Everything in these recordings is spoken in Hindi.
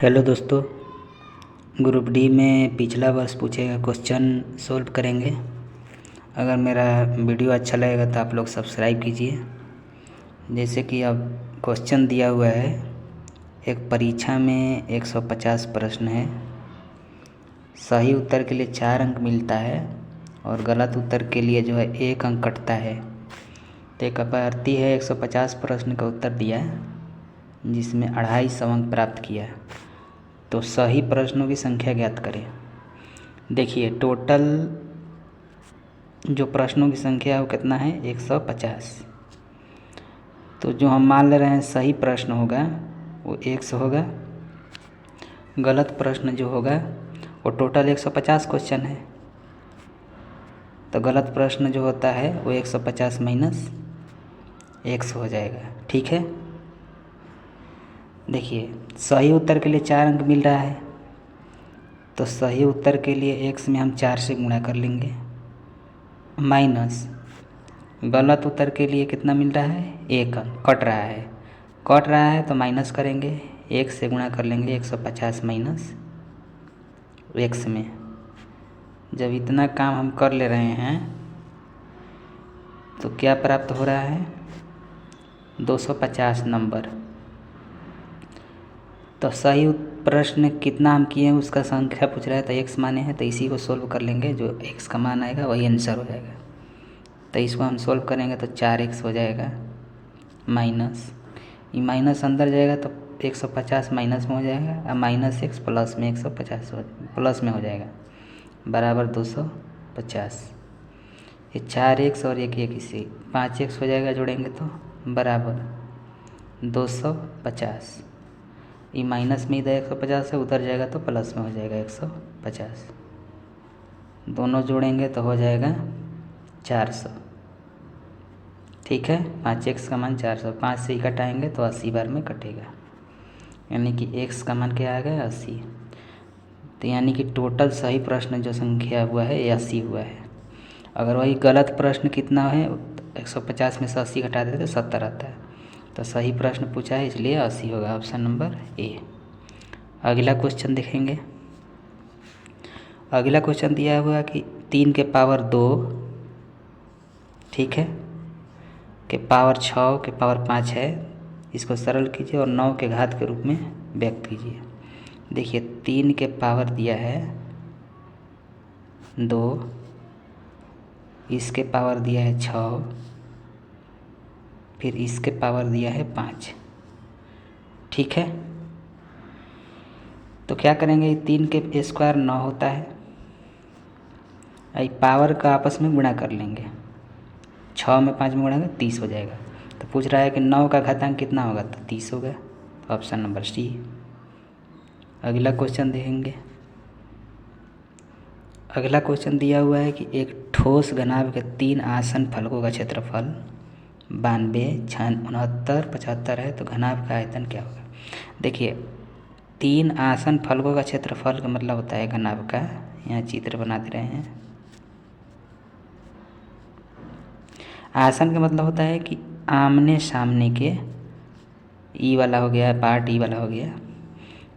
हेलो दोस्तों, ग्रुप डी में पिछला वर्ष पूछे गए क्वेश्चन सोल्व करेंगे। अगर मेरा वीडियो अच्छा लगेगा तो आप लोग सब्सक्राइब कीजिए। जैसे कि अब क्वेश्चन दिया हुआ है, एक परीक्षा में 150 प्रश्न है। सही उत्तर के लिए 4 अंक मिलता है और गलत उत्तर के लिए जो है 1 अंक कटता है। तो एक अभ्यर्थी है 150 प्रश्न का उत्तर दिया है, जिसमें 250 अंक प्राप्त किया है। तो सही प्रश्नों की संख्या ज्ञात करें। देखिए, टोटल जो प्रश्नों की संख्या है वो कितना है, 150। तो जो हम मान ले रहे हैं सही प्रश्न होगा वो 100 होगा। गलत प्रश्न जो होगा वो टोटल 150 क्वेश्चन है, तो गलत प्रश्न जो होता है वो 150 माइनस 100 हो जाएगा। ठीक है। देखिए, सही उत्तर के लिए 4 अंक मिल रहा है, तो सही उत्तर के लिए x में हम 4 से गुणा कर लेंगे, माइनस गलत उत्तर के लिए कितना मिल रहा है, 1 अंक कट रहा है तो माइनस करेंगे, 1 से गुणा कर लेंगे 150 माइनस x में। जब इतना काम हम कर ले रहे हैं तो क्या प्राप्त हो रहा है, 250 नंबर। तो सही प्रश्न कितना हम किए हैं उसका संख्या पूछ रहा है, तो x माने हैं, तो इसी को सोल्व कर लेंगे। जो x का मान आएगा वही आंसर हो जाएगा। तो इसको हम सोल्व करेंगे तो 4x हो जाएगा, माइनस ये माइनस अंदर जाएगा तो 150 माइनस में हो जाएगा, और माइनस x प्लस में 150 प्लस में हो जाएगा, बराबर 250। ये 4x और एक इसी 5x हो जाएगा, जोड़ेंगे तो बराबर 250। ये माइनस में इधर 150 है, उधर जाएगा तो प्लस में हो जाएगा 150। दोनों जोड़ेंगे तो हो जाएगा 400। ठीक है। 5x का मान 400, 5 से ही कटाएँगे तो 80 बार में कटेगा, यानी कि x का मान क्या आ गया, 80। तो यानी कि टोटल सही प्रश्न जो संख्या हुआ है 80 हुआ है। अगर वही गलत प्रश्न कितना है, 150 में से 80 घटा देते तो 70 आता है। तो सही प्रश्न पूछा है इसलिए 80 होगा, ऑप्शन नंबर ए। अगला क्वेश्चन देखेंगे। अगला क्वेश्चन दिया हुआ है कि 3 के पावर 2, ठीक है, के पावर 6 के पावर 5 है, इसको सरल कीजिए और 9 के घात के रूप में व्यक्त कीजिए। देखिए, 3 के पावर दिया है 2, इसके पावर दिया है 6, फिर इसके पावर दिया है 5। ठीक है। तो क्या करेंगे, 3 के स्क्वायर 9 होता है, पावर का आपस में गुणा कर लेंगे, 6 में 5 में गुणा कर 30 हो जाएगा। तो पूछ रहा है कि 9 का घातांक कितना होगा, तो 30 होगा, तो ऑप्शन नंबर सी। अगला क्वेश्चन देखेंगे। अगला क्वेश्चन दिया हुआ है कि एक ठोस घनाभ के 3 आसन फलकों का क्षेत्रफल 92, 69, 75 है, तो घनाभ का आयतन क्या होगा। देखिए, 3 आसन फलकों का क्षेत्रफल का मतलब होता है घनाभ का। यहाँ चित्र बना दे रहे हैं। आसन का मतलब होता है कि आमने सामने के, ई वाला हो गया पार्ट, ई वाला हो गया,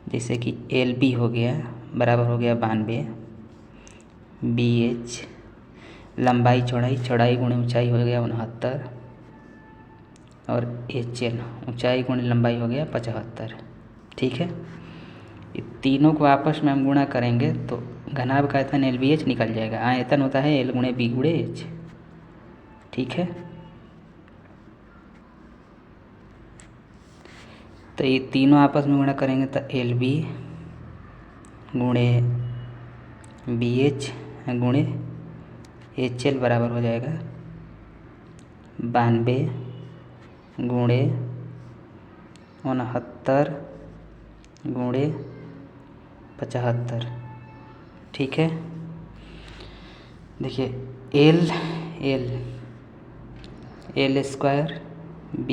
जैसे कि LB हो गया बराबर हो गया 92, BH लंबाई चौड़ाई गुणे ऊंचाई हो गया 69, और HL ऊंचाई गुणे लंबाई हो गया 75। ठीक है। ये तीनों को आपस में हम गुणा करेंगे तो घनाभ का आयतन LBH निकल जाएगा। आयतन होता है L गुणे B गुणे H। ठीक है। तो ये तीनों आपस में गुणा करेंगे तो LB गुणे BH गुणे HL बराबर हो जाएगा 92 गुणे 69 गुणे 75। ठीक है। देखिए, L स्क्वायर B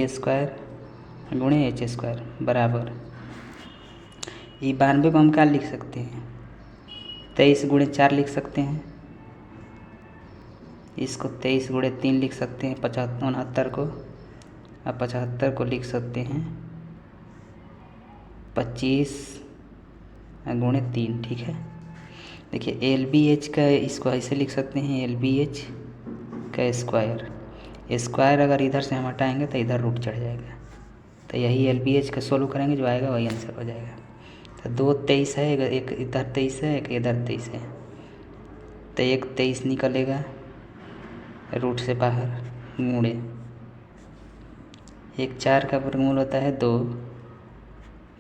स्क्वायर गुणे H स्क्वायर बराबर, ये 92 को हम क्या लिख सकते हैं, 23 गुणे 4 लिख सकते हैं, इसको 23 गुणे 3 लिख सकते हैं, 69 को, और 75 को लिख सकते हैं 25 गुणे 3, ठीक है। देखिए LBH का इसको ऐसे लिख सकते हैं, LBH का स्क्वायर अगर इधर से हम हटाएंगे तो इधर रूट चढ़ जाएगा, तो यही LBH का सोल्व करेंगे, जो आएगा वही आंसर हो जाएगा। तो 2 23 है, एक इधर 23 है, एक इधर 23 है, तो एक 23 निकलेगा रूट से बाहर, गुणे एक 4 का वर्गमूल होता है 2,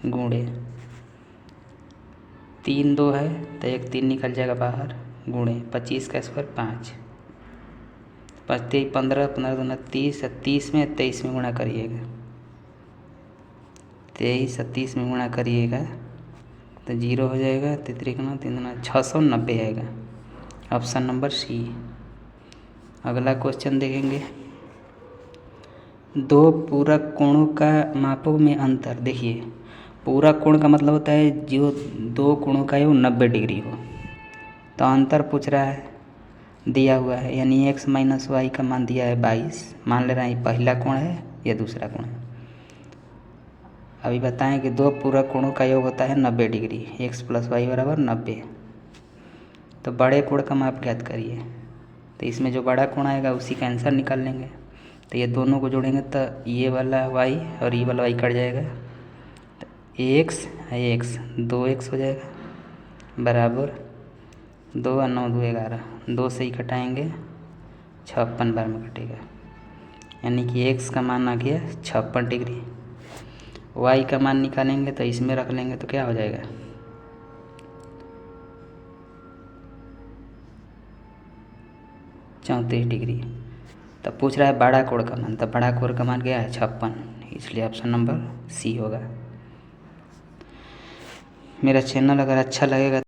गुणे 3 2 है तो एक 3 निकल जाएगा बाहर, गुणे 25 का स्क्वायर 5, 5 3 15, 15 दूना 30, 30 में 23 में गुणा करिएगा, 23 30 में गुणा करिएगा तो 0 हो जाएगा, 3 गुना 3 गुना 690 आएगा, ऑप्शन नंबर सी। अगला क्वेश्चन देखेंगे, 2 पूरक कोणों का मापों में अंतर। देखिए पूरक कोण का मतलब होता है जो 2 कोणों का है वो 90 डिग्री हो, तो अंतर पूछ रहा है, दिया हुआ है, यानी x माइनस वाई का मान दिया है 22, मान ले रहे हैं पहला कोण है या दूसरा कोण है। अभी बताएं कि 2 पूरक कोणों का योग होता है 90 डिग्री, x प्लस वाई बराबर 90, तो बड़े कोण का माप ज्ञात करिए। तो इसमें जो बड़ा कोण आएगा उसी का आंसर निकाल लेंगे, तो ये दोनों को जोड़ेंगे तो ये वाला y और ये वाला y कट जाएगा, तो x है x 2x हो जाएगा, बराबर 2 और 9 2 11, 2 से ही कटाएंगे 56 बार में कटेगा, यानी कि x का मान आ गया 56 डिग्री। y का मान निकालेंगे तो इसमें रख लेंगे तो क्या हो जाएगा, 34 डिग्री। तब पूछ रहा है बड़ा कोण का मान, तब बड़ा कोण का मान क्या है 56, इसलिए ऑप्शन नंबर सी होगा। मेरा चैनल अगर अच्छा लगेगा